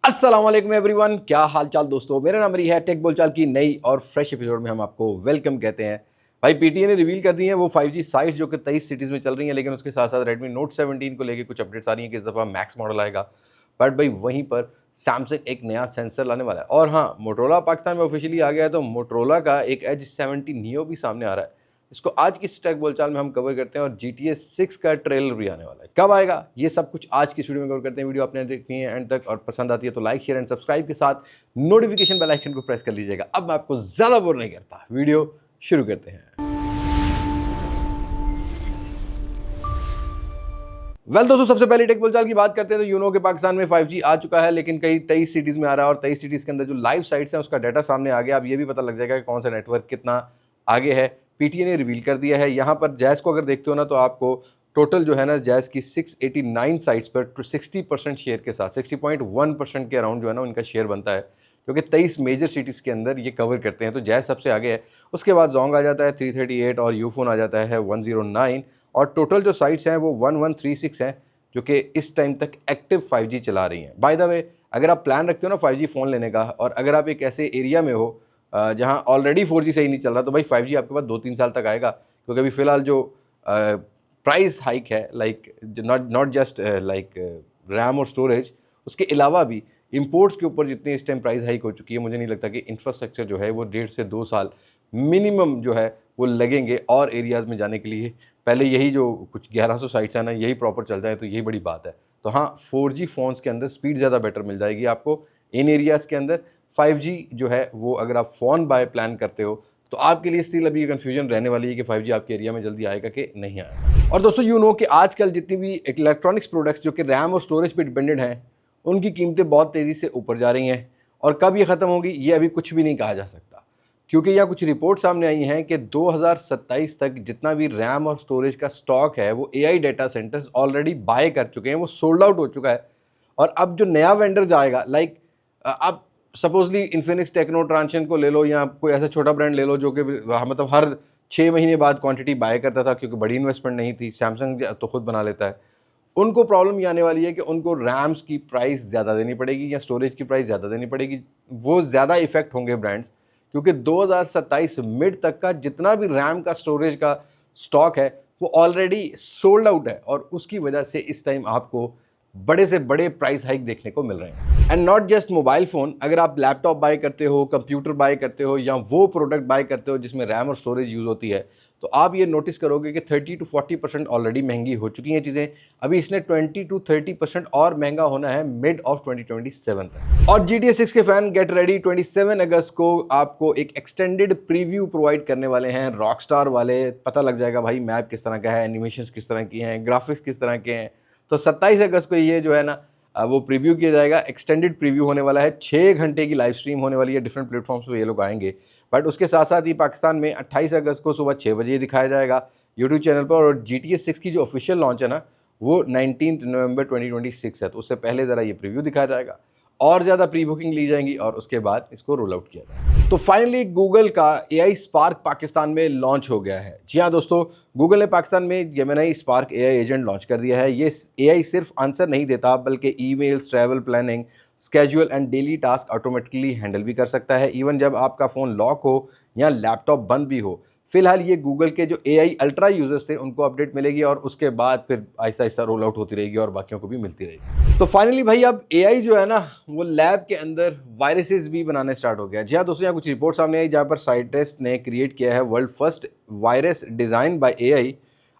अस्सलाम वालेकुम एवरीवन, क्या हाल चाल दोस्तों। मेरा नाम है टेक बोलचाल की नई और फ्रेश एपिसोड में हम आपको वेलकम कहते हैं। भाई पीटीए ने रिवील कर दी है वो 5G साइट्स जो कि 23 सिटीज़ में चल रही हैं, लेकिन उसके साथ साथ Redmi Note 17 को लेके कुछ अपडेट्स आ रही हैं कि इस दफ़ा मैक्स मॉडल आएगा। बट भाई वहीं पर सैमसंग एक नया सेंसर लाने वाला है और हाँ, मोटरोला पाकिस्तान में ऑफिशियली आ गया है, तो मोटरोला का एक एज 70 नियो भी सामने आ रहा है। इसको आज की टेक बोलचाल में हम कवर करते हैं और GTA 6 का ट्रेलर भी आने वाला है। कब आएगा ये सब कुछ आज की इस वीडियो में कवर करते हैं। वीडियो आपने देखनी है एंड तक और पसंद आती है तो लाइक शेयर एंड सब्सक्राइब के साथ नोटिफिकेशन बेल आइकन को प्रेस कर लीजिएगा। अब मैं आपको ज़्यादा बोर नहीं करता, वीडियो शुरू करते हैं। दोस्तों, सबसे पहले टेक बोलचाल की बात करते हैं तो यूनो के पाकिस्तान में 5G आ चुका है, लेकिन कई 23 सिटीज़ में आ रहा है और 23 सिटीज़ के अंदर जो लाइव साइट्स हैं उसका डाटा सामने आ गया। अब ये भी पता लग जाएगा कि कौन सा नेटवर्क कितना आगे है। पीटीए ने रिवील कर दिया है। यहाँ पर जैज़ को अगर देखते हो ना, तो आपको टोटल जो है ना जैज़ की 689 साइट्स पर 60% शेयर के साथ 60.1% के अराउंड जो है ना उनका शेयर बनता है, क्योंकि 23 मेजर सिटीज़ के अंदर ये कवर करते हैं। तो जैज़ सबसे आगे है, उसके बाद जोंग आ जाता है 338 और यूफोन आ जाता है 109 और टोटल जो साइट्स हैं वो 1136 हैं जो कि इस टाइम तक एक्टिव 5G चला रही हैं। बाय द वे, अगर आप प्लान रखते हो ना 5G फ़ोन लेने का और अगर आप एक ऐसे एरिया में हो जहाँ ऑलरेडी 4G सही नहीं चल रहा, तो भाई 5G आपके पास 2-3 साल तक आएगा, क्योंकि अभी फ़िलहाल जो प्राइस हाइक है, like not just like RAM और स्टोरेज, उसके अलावा भी इंपोर्ट्स के ऊपर जितनी इस टाइम प्राइस हाइक हो चुकी है, मुझे नहीं लगता कि इंफ्रास्ट्रक्चर जो है वो 1.5 से 2 साल मिनिमम जो है वो लगेंगे और एरियाज़ में जाने के लिए। पहले यही जो कुछ 1100 साइट्स हैं ना, यही प्रॉपर चल जाए तो यही बड़ी बात है। तो हाँ, 4G फ़ोन्स के अंदर स्पीड ज़्यादा बेटर मिल जाएगी आपको इन एरियाज़ के अंदर। 5G जो है वो अगर आप फ़ोन बाय प्लान करते हो तो आपके लिए स्टिल अभी कन्फ्यूजन रहने वाली है कि 5G आपके एरिया में जल्दी आएगा कि नहीं आएगा। और दोस्तों, यू नो कि आजकल जितनी भी इलेक्ट्रॉनिक्स प्रोडक्ट्स जो कि रैम और स्टोरेज पे डिपेंडेंट हैं, उनकी कीमतें बहुत तेज़ी से ऊपर जा रही हैं और कब ये ख़त्म होगी ये अभी कुछ भी नहीं कहा जा सकता, क्योंकि यहाँ कुछ रिपोर्ट सामने आई हैं कि 2027 तक जितना भी रैम और स्टोरेज का स्टॉक है वो AI data centres already buy कर चुके हैं, वो सोल्ड आउट हो चुका है। और अब जो नया वेंडर जाएगा, लाइक आप सपोजली इन्फिनिक्स टेक्नो ट्रांशन को ले लो या कोई ऐसा छोटा ब्रांड ले लो जो कि मतलब हर 6 महीने बाद क्वांटिटी बाय करता था, क्योंकि बड़ी इन्वेस्टमेंट नहीं थी। सैमसंग तो खुद बना लेता है। उनको प्रॉब्लम ये आने वाली है कि उनको रैम्स की प्राइस ज़्यादा देनी पड़ेगी या स्टोरेज की प्राइस ज़्यादा देनी पड़ेगी। वो ज़्यादा इफेक्ट होंगे ब्रांड्स, क्योंकि 2027 मिड तक का जितना भी रैम का स्टोरेज का स्टॉक है वो ऑलरेडी सोल्ड आउट है और उसकी वजह से इस टाइम आपको बड़े से बड़े प्राइस हाइक देखने को मिल रहे हैं। And not just mobile phone, अगर आप लैपटॉप बाय करते हो, कंप्यूटर बाय करते हो या वो प्रोडक्ट बाय करते हो जिसमें रैम और स्टोरेज यूज़ होती है, तो आप ये नोटिस करोगे कि 30 to 40% ऑलरेडी महंगी हो चुकी हैं चीज़ें। अभी इसने 20 to 30% और महंगा होना है मिड ऑफ 2027 तक। और GTA 6 के फैन गेट रेडी, 27 अगस्त को आपको एक एक्सटेंडेड प्रीव्यू प्रोवाइड करने वाले हैं रॉकस्टार वाले। पता लग जाएगा भाई मैप किस तरह का है, एनिमेशंस किस तरह की हैं, ग्राफिक्स किस तरह के हैं। तो 27 अगस्त को ये जो है ना वो प्रीव्यू किया जाएगा। एक्सटेंडेड प्रीव्यू होने वाला है, 6 घंटे की लाइव स्ट्रीम होने वाली है। डिफरेंट प्लेटफॉर्म्स पे ये लोग आएंगे, बट उसके साथ साथ ही पाकिस्तान में 28 अगस्त को सुबह 6 बजे दिखाया जाएगा यूट्यूब चैनल पर। और GTA 6 की जो ऑफिशियल लॉन्च है ना वो 19 नवंबर 2026 है, तो उससे पहले ज़रा ये प्रीव्यू दिखाया जाएगा और ज़्यादा प्री बुकिंग ली जाएंगी और उसके बाद इसको रोल आउट किया जाएगा। तो फाइनली गूगल का AI स्पार्क पाकिस्तान में लॉन्च हो गया है। जी हाँ दोस्तों, गूगल ने पाकिस्तान में Gemini spark AI agent launch कर दिया है। ये AI सिर्फ आंसर नहीं देता, बल्कि emails, travel planning, schedule and daily task automatically handle भी कर सकता है, इवन जब आपका फ़ोन लॉक हो या लैपटॉप बंद भी हो। फिलहाल ये गूगल के जो AI अल्ट्रा यूजर्स थे उनको अपडेट मिलेगी और उसके बाद फिर आहिस्ता आहिस्ता रोल आउट होती रहेगी और बाकियों को भी मिलती रहेगी। तो फाइनली भाई अब AI जो है ना वो लैब के अंदर वायरसेस भी बनाने स्टार्ट हो गया। जी हाँ दोस्तों, यहाँ कुछ रिपोर्ट सामने आई जहाँ पर साइंटिस्ट ने क्रिएट किया है world first virus design by AI।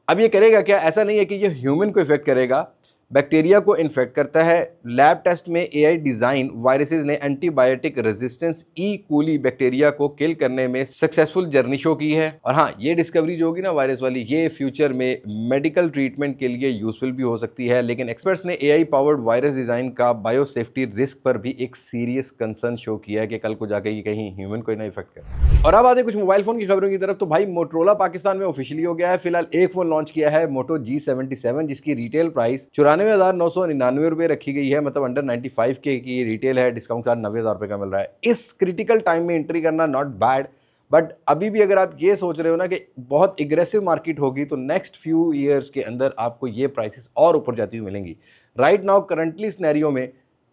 अब ये करेगा क्या? ऐसा नहीं है कि ये ह्यूमन को इफेक्ट करेगा, बैक्टीरिया को इन्फेक्ट करता है। लैब टेस्ट में AI डिज़ाइन वायरसेस ने एंटीबायोटिक रेजिस्टेंस ई कोली बैक्टीरिया को किल करने में सक्सेसफुल जर्नी शो की है। और हाँ, ये डिस्कवरी जो होगी ना वायरस वाली, ये फ्यूचर में मेडिकल ट्रीटमेंट के लिए यूजफुल भी हो सकती है। लेकिन एक्सपर्ट्स ने AI पावर्ड वायरस डिज़ाइन का बायोसेफ्टी रिस्क पर भी एक सीरियस कंसर्न शो किया है कि कल को जाकर ये कहीं ह्यूमन को ना इफेक्ट करे। और अब आते कुछ मोबाइल फ़ोन की खबरों की तरफ। तो भाई मोटरोला पाकिस्तान में ऑफिशियली हो गया है। फिलहाल एक फ़ोन लॉन्च किया है मोटो G77, जिसकी रिटेल प्राइस 94,999 रुपये रखी गई है, मतलब अंडर 95K की रिटेल है। डिस्काउंट चार्ज 90,000 रुपये का मिल रहा है। इस क्रिटिकल टाइम में एंट्री करना नॉट बैड, बट अभी भी अगर आप ये सोच रहे हो ना कि बहुत एग्रेसिव मार्केट होगी तो नेक्स्ट फ्यू ईयर्स के अंदर आपको ये प्राइसेस और ऊपर जाती हुई मिलेंगी। राइट नाउ करंटली सिनेरियो में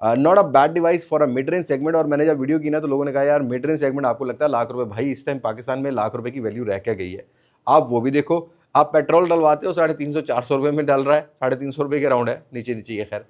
not a bad device for a mid range segment. और मैंने जब वीडियो की ना तो लोगों ने कहा यार मिड रेंज सेगमेंट आपको लगता है लाख रुपए, भाई इस टाइम पाकिस्तान में लाख रुपए की वैल्यू रह क्या गई है। आप वो भी देखो, आप पेट्रोल डलवाते हो 350-400 रुपये में डल रहा है, 350 रुपये के राउंड है, नीचे नीचे ये खैर।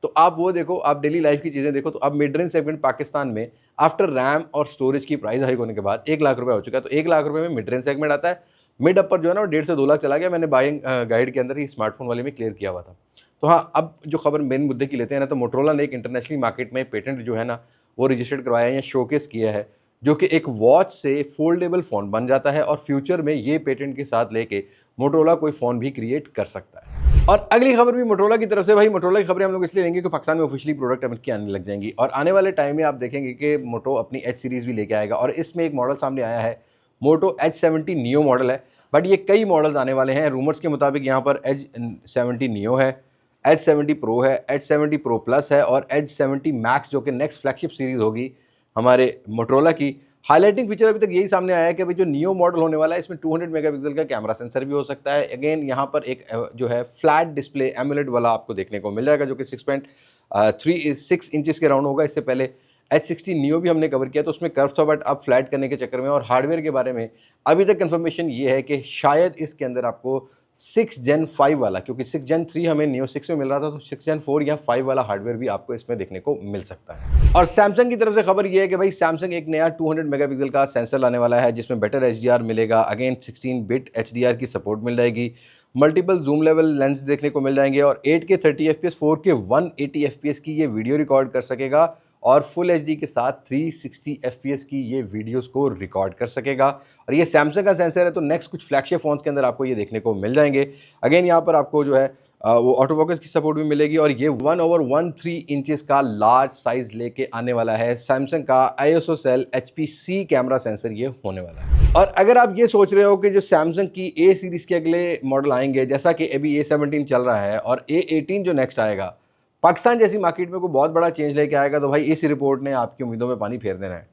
तो आप वो देखो, आप डेली लाइफ की चीज़ें देखो। तो अब मिड रेंज सेगमेंट पाकिस्तान में आफ्टर रैम और स्टोरेज की प्राइस हाइक होने के बाद 1 लाख रुपये हो चुका है। तो 1 लाख रुपये में मिड रेंज सेगमेंट आता है। मिड अपर जो है ना वो 1.5 से 2 लाख चला गया। मैंने बाइंग गाइड के अंदर ही स्मार्टफोन वाले में क्लियर किया हुआ था। तो हाँ, अब जो खबर मेन मुद्दे की लेते हैं ना, तो मोटरोला ने एक इंटरनेशनल मार्केट में पेटेंट जो है ना वो रजिस्टर्ड करवाया है या शोकेस किया है, जो कि एक वॉच से फोल्डेबल फ़ोन बन जाता है और फ्यूचर में ये पेटेंट के साथ लेके मोटरोला कोई फ़ोन भी क्रिएट कर सकता है। और अगली खबर भी मोटरोला की तरफ से। भाई मोटरोला की खबरें हम लोग इसलिए लेंगे कि पाकिस्तान में ऑफिशियली प्रोडक्ट अब की आने लग जाएंगी और आने वाले टाइम में आप देखेंगे कि मोटो अपनी एच सीरीज़ भी लेके आएगा। और इसमें एक मॉडल सामने आया है, मोटो H70 नियो मॉडल है, बट ये कई मॉडल्स आने वाले हैं। रूमर्स के मुताबिक यहाँ पर H70 नियो है, H70 प्रो है, H70 प्रो प्लस है और H70 मैक्स जो कि नेक्स्ट फ्लैगशिप सीरीज़ होगी हमारे मोटरोला की। हाईलाइटिंग फीचर अभी तक यही सामने आया है कि भाई जो नियो मॉडल होने वाला है इसमें 200 मेगापिक्सल का कैमरा सेंसर भी हो सकता है। अगेन यहाँ पर एक जो है फ्लैट डिस्प्ले एमुलेट वाला आपको देखने को मिल जाएगा, जो कि 6.6 इंचेस के राउंड होगा। इससे पहले H60 नियो भी हमने कवर किया तो उसमें कर्व था, बट अब फ्लैट करने के चक्कर में। और हार्डवेयर के बारे में अभी तक कंफर्मेशन ये है कि शायद इसके अंदर आपको 6 Gen 5 वाला, क्योंकि 6 Gen 3 हमें नियो 6 में मिल रहा था, तो 6 Gen 4 या 5 वाला हार्डवेयर भी आपको इसमें देखने को मिल सकता है। और सैमसंग की तरफ से खबर ये है कि भाई सैमसंग एक नया 200 मेगापिक्सल का सेंसर लाने वाला है, जिसमें बेटर HDR मिलेगा। अगेन 16 बिट HDR की सपोर्ट मिल जाएगी। मल्टीपल जूम लेवल लेंस देखने को मिल जाएंगे और 8K 30 FPS 4K 180 FPS की ये वीडियो रिकॉर्ड कर सकेगा और फुल HD के साथ 360 FPS की ये वीडियोस को रिकॉर्ड कर सकेगा। और ये सैमसंग का सेंसर है, तो नेक्स्ट कुछ फ्लैगशिप फोन्स के अंदर आपको ये देखने को मिल जाएंगे। अगेन यहाँ पर आपको जो है वो ऑटो फोकस की सपोर्ट भी मिलेगी और ये 1/13 इंचेस का लार्ज साइज लेके आने वाला है। सैमसंग का ISOCELL HPC कैमरा सेंसर ये होने वाला है। और अगर आप ये सोच रहे हो कि जो सैमसंग की A सीरीज़ के अगले मॉडल आएंगे, जैसा कि अभी A17 चल रहा है और A18 जो नेक्स्ट आएगा, पाकिस्तान जैसी मार्केट में कोई बहुत बड़ा चेंज लेके आएगा, तो भाई इस रिपोर्ट ने आपकी उम्मीदों में पानी फेर देना है।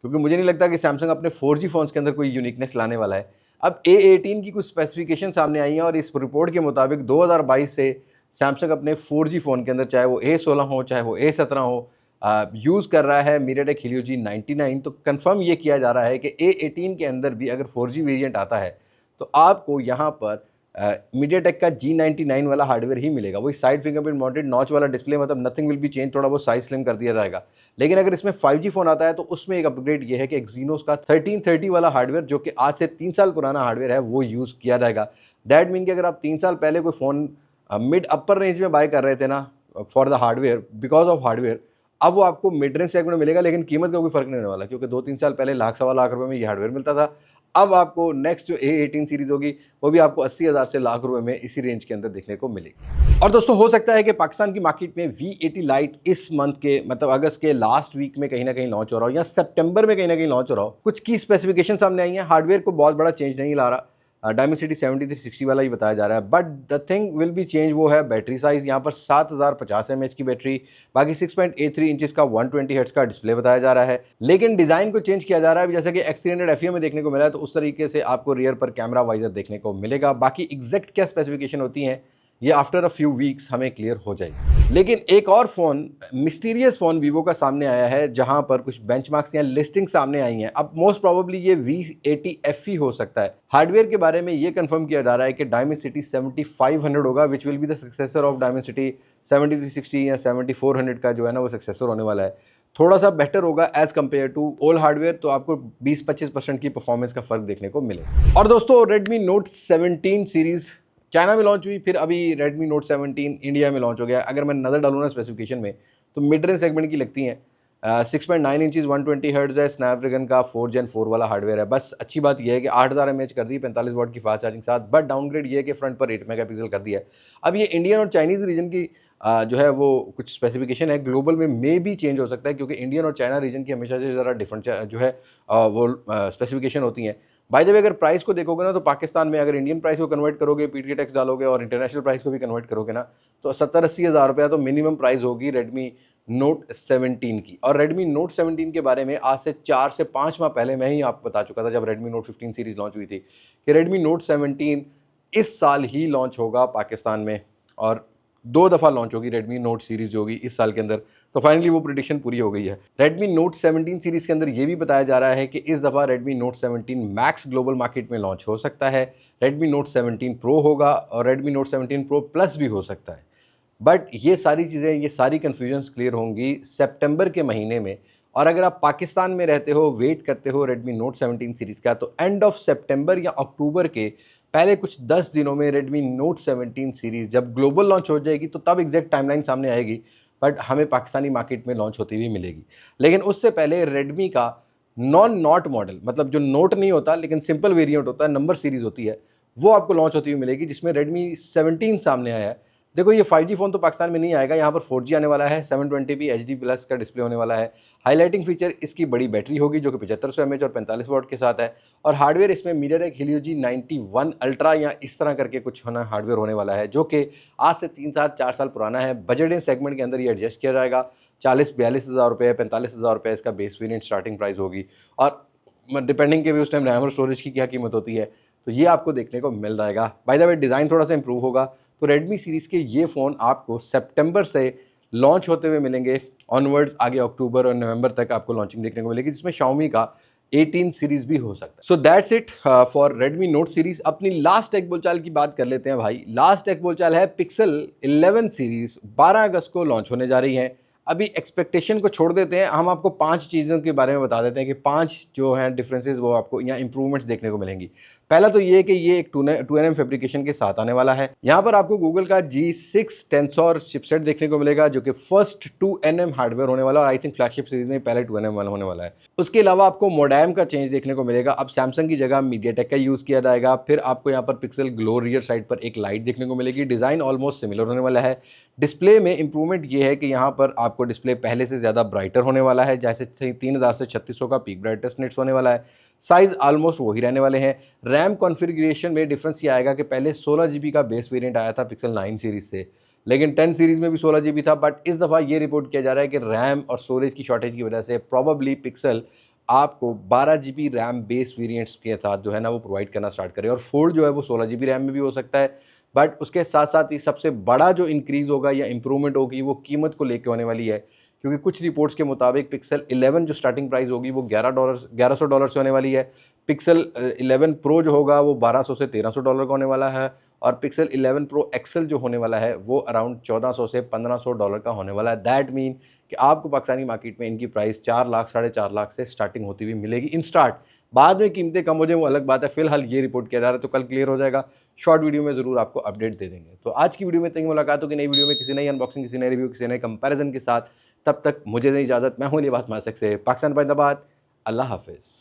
क्योंकि मुझे नहीं लगता कि सैमसंग अपने 4G फ़ोन्स के अंदर कोई यूनिकनेस लाने वाला है। अब A18 की कुछ स्पेसिफिकेशन सामने आई हैं और इस रिपोर्ट के मुताबिक 2022 से सैमसंग अपने 4G फ़ोन के अंदर, चाहे वो A16 हो चाहे वो A17 हो, यूज़ कर रहा है MediaTek Helio G99। तो कंफर्म ये किया जा रहा है कि A18 के अंदर भी अगर 4G वेरिएंट आता है तो आपको यहाँ पर MediaTek का G99 वाला हार्डवेयर ही मिलेगा। वही साइड फिंगरप्रिंट माउंटेड नॉच वाला डिस्प्ले, मतलब नथिंग विल बी चेंज, थोड़ा बहुत साइज स्लिम कर दिया जाएगा। लेकिन अगर इसमें 5G फ़ोन आता है तो उसमें एक अपग्रेड ये है कि एक्जीनोस का 1330 वाला हार्डवेयर, जो कि आज से 3 साल पुराना हार्डवेयर है, वो यूज़ किया जाएगा। दैट मीन कि अगर आप 3 साल पहले कोई फ़ोन मिड अपर रेंज में बाय कर रहे थे ना for the hardware, because of hardware, अब वो आपको मिड रेंज सेगमेंट में मिलेगा, लेकिन कीमत का कोई फर्क नहीं होने वाला, क्योंकि 2-3 साल पहले लाख सवा लाख रुपए में ये हार्डवेयर मिलता था। अब आपको नेक्स्ट जो A18 सीरीज होगी वो भी आपको 80,000 से लाख रुपए में इसी रेंज के अंदर देखने को मिलेगी। और दोस्तों हो सकता है कि पाकिस्तान की मार्केट में V80 लाइट इस मंथ के, मतलब अगस्त के लास्ट वीक में कहीं ना कहीं लॉन्च हो रहा हो या सितंबर में कहीं ना कहीं लॉन्च हो रहा हो। कुछ की स्पेसिफिकेशन सामने आई हैं, हार्डवेयर को बहुत बड़ा चेंज नहीं ला रहा, Dimensity 7360 वाला ही बताया जा रहा है। But the thing will be change, वो है बैटरी साइज़। यहाँ पर 7050 mAh की बैटरी, बाकी 6.83 इंचेस का 120 हर्ट्ज का डिस्प्ले बताया जा रहा है। लेकिन डिज़ाइन को चेंज किया जा रहा है, जैसे कि X300 FE में देखने को मिला है, तो उस तरीके से आपको रियर पर कैमरा वाइजर देखने को मिलेगा। बाकी एग्जैक्ट क्या स्पेसिफिकेशन होती हैं ये आफ्टर अ फ्यू वीक्स हमें क्लियर हो जाएगी। लेकिन एक और फ़ोन, मिस्टीरियस फ़ोन वीवो का सामने आया है, जहां पर कुछ बेंचमार्क्स या लिस्टिंग सामने आई हैं। अब मोस्ट प्रोबेबली ये V80 FE हो सकता है। हार्डवेयर के बारे में ये कंफर्म किया जा रहा है कि Dimensity 7500 होगा, which will be the successor of Dimensity 7360 या 7400 का जो है ना वो सक्सेसर होने वाला है। थोड़ा सा बेटर होगा as compare to old hardware, तो आपको 20-25% की परफॉर्मेंस का फ़र्क देखने को मिलेगा। और दोस्तों Redmi Note 17 सीरीज़ चाइना में लॉन्च हुई, फिर अभी Redmi Note 17 इंडिया में लॉन्च हो गया। अगर मैं नज़र डालूँ ना स्पेसिफिकेशन में, तो मिड रेंज सेगमेंट की लगती हैं। 6.9 इंचज़ 120 हर्ट्ज़ है, स्नैपड्रैगन का 4 Gen 4 वाला हार्डवेयर है। बस अच्छी बात यह है कि 8000 mAh कर दी, 45 वाट की फास्ट चार्जिंग साथ। बट डाउनग्रेड ये है कि फ्रंट पर 8 मेगापिक्सल कर दिया है। अब ये इंडियन और चाइनीज़ रीजन की जो है वो कुछ स्पेसिफिकेशन है, ग्लोबल में मे भी चेंज हो सकता है, क्योंकि इंडियन और चाइना रीजन की हमेशा से ज़रा डिफरेंट जो है वो स्पेसिफिकेशन होती हैं। बाय द वे अगर प्राइस को देखोगे ना, तो पाकिस्तान में अगर इंडियन प्राइस को कन्वर्ट करोगे, पीटीके टैक्स डालोगे और इंटरनेशनल प्राइस को भी कन्वर्ट करोगे ना, तो 70-80 हज़ार रुपया तो मिनिमम प्राइस होगी Redmi Note 17 की। और Redmi Note 17 के बारे में आज से 4 से 5 माह पहले मैं ही आपको बता चुका था, जब Redmi Note 15 सीरीज़ लॉन्च हुई थी, कि Redmi Note 17 इस साल ही लॉन्च होगा पाकिस्तान में, और 2 दफ़ा लॉन्च होगी Redmi Note सीरीज़ जो होगी इस साल के अंदर। तो फाइनली वो प्रिडिक्शन पूरी हो गई है। Redmi Note 17 सीरीज़ के अंदर ये भी बताया जा रहा है कि इस दफ़ा Redmi Note 17 Max global market में लॉन्च हो सकता है, Redmi Note 17 Pro होगा और Redmi Note 17 Pro Plus भी हो सकता है। बट ये सारी चीज़ें, ये सारी कन्फ्यूजन्स क्लियर होंगी सितंबर के महीने में। और अगर आप पाकिस्तान में रहते हो, वेट करते हो Redmi Note 17 सीरीज़ का, तो एंड ऑफ सितंबर या अक्टूबर के पहले कुछ 10 दिनों में Redmi Note 17 सीरीज़ जब ग्लोबल लॉन्च हो जाएगी तो तब एग्जैक्ट टाइमलाइन सामने आएगी, बट हमें पाकिस्तानी मार्केट में लॉन्च होती हुई मिलेगी। लेकिन उससे पहले रेडमी का नॉन नॉट मॉडल, मतलब जो नोट नहीं होता लेकिन सिंपल वेरिएंट होता है, नंबर सीरीज़ होती है, वो आपको लॉन्च होती हुई मिलेगी, जिसमें Redmi 17 सामने आया है। देखो ये 5G फ़ोन तो पाकिस्तान में नहीं आएगा, यहाँ पर 4G आने वाला है, 720p HD+ का डिस्प्ले होने वाला है। हाईलाइटिंग फीचर इसकी बड़ी बैटरी होगी जो कि 7500 mAh और 45 वाट के साथ है। और हार्डवेयर इसमें MediaTek Helio G91 अल्ट्रा या इस तरह करके कुछ होना हार्डवेयर होने वाला है, जो कि आज से 3-4 साल पुराना है। बजट सेगमेंट के अंदर ये एडजस्ट किया जाएगा। 40-42 हज़ार रुपये, 45 हज़ार रुपये इसका बेस वेरिएंट स्टार्टिंग प्राइस होगी। और डिपेंडिंग के भी उस टाइम रैम और स्टोरेज की क्या कीमत होती है, तो ये आपको देखने को मिल जाएगा। बाय द वे डिज़ाइन थोड़ा सा इंप्रूव होगा। तो रेडमी सीरीज़ के ये फ़ोन आपको सितंबर से लॉन्च होते हुए मिलेंगे, ऑनवर्ड्स आगे अक्टूबर और नवंबर तक आपको लॉन्चिंग देखने को मिलेगी, जिसमें Xiaomi का 18 सीरीज़ भी हो सकता है। So that's it for Redmi note series. अपनी लास्ट टेक बोलचाल की बात कर लेते हैं भाई। लास्ट टेक बोलचाल है पिक्सल 11 सीरीज़ 12 अगस्त को लॉन्च होने जा रही है। अभी एक्सपेक्टेशन को छोड़ देते हैं, हम आपको 5 चीज़ों के बारे में बता देते हैं कि 5 जो हैं डिफरेंसेस वो आपको यहाँ इंप्रूवमेंट्स देखने को मिलेंगी। पहला तो ये है कि ये एक 2nm फैब्रिकेशन के साथ आने वाला है। यहाँ पर आपको गूगल का G6 टेंसोर चिपसेट देखने को मिलेगा, जो कि फर्स्ट 2nm हार्डवेयर होने वाला है और आई थिंक फ्लैगशिप सीरीज में पहले 2nm वाला होने वाला है। उसके अलावा आपको मोडेम का चेंज देखने को मिलेगा, अब सैमसंग की जगह मीडियाटेक का यूज़ किया जाएगा। फिर आपको यहाँ पर पिक्सल ग्लो रियर साइड पर एक लाइट देखने को मिलेगी। डिज़ाइन ऑलमोस्ट सिमिलर होने वाला है। डिस्प्ले में इंप्रूवमेंट ये है कि यहाँ पर आपको डिस्प्ले पहले से ज़्यादा ब्राइटर होने वाला है, जैसे 3000 से 3600 का पीक ब्राइटनेस नेट्स होने वाला है। साइज़ ऑलमोस्ट वही रहने वाले हैं। रैम कॉन्फ़िगरेशन में डिफरेंस ये आएगा कि पहले 16 GB का बेस वेरिएंट आया था पिक्सल 9 सीरीज़ से, लेकिन 10 सीरीज़ में भी 16 GB था। बट इस दफ़ा ये रिपोर्ट किया जा रहा है कि रैम और स्टोरेज की शॉर्टेज की वजह से प्रॉबली पिक्सल आपको 12 GB रैम बेस वेरिएंट्स के साथ जो है ना वो प्रोवाइड करना स्टार्ट करे, और फोल्ड जो है वो 16 GB रैम में भी हो सकता है। बट उसके साथ साथ ही सबसे बड़ा जो इंक्रीज़ होगा या इंप्रूवमेंट होगी वो कीमत को लेकर होने वाली है, क्योंकि कुछ रिपोर्ट्स के मुताबिक पिक्सल 11 जो स्टार्टिंग प्राइस होगी वो $1100 से होने वाली है। पिक्सल 11 प्रो जो होगा वो $1200 से $1300 का होने वाला है, और पिक्सल 11 प्रो एक्सल जो होने वाला है वो अराउंड $1400 से $1500 का होने वाला है। दैट मीन कि आपको पाकिस्तानी मार्केट में इनकी प्राइस 4 लाख 4.5 लाख से स्टार्टिंग होती हुई मिलेगी इन स्टार्ट। बाद में कीमतें कम हो जाए वो अलग बात है, फिलहाल ये रिपोर्ट किया जा रहा है, तो कल क्लियर हो जाएगा। शॉर्ट वीडियो में ज़रूर आपको अपडेट दे देंगे। तो आज की वीडियो में तक मुलाकात होगी नई वीडियो में, किसी नई अनबॉक्सिंग, किसी नए रिव्यू, किसी नए कंपैरिजन के साथ। तब तक मुझे दें इजाज़त। मैं हूं लिबास मासिक से पाकिस्तान जिंदाबाद। अल्लाह हाफिज़।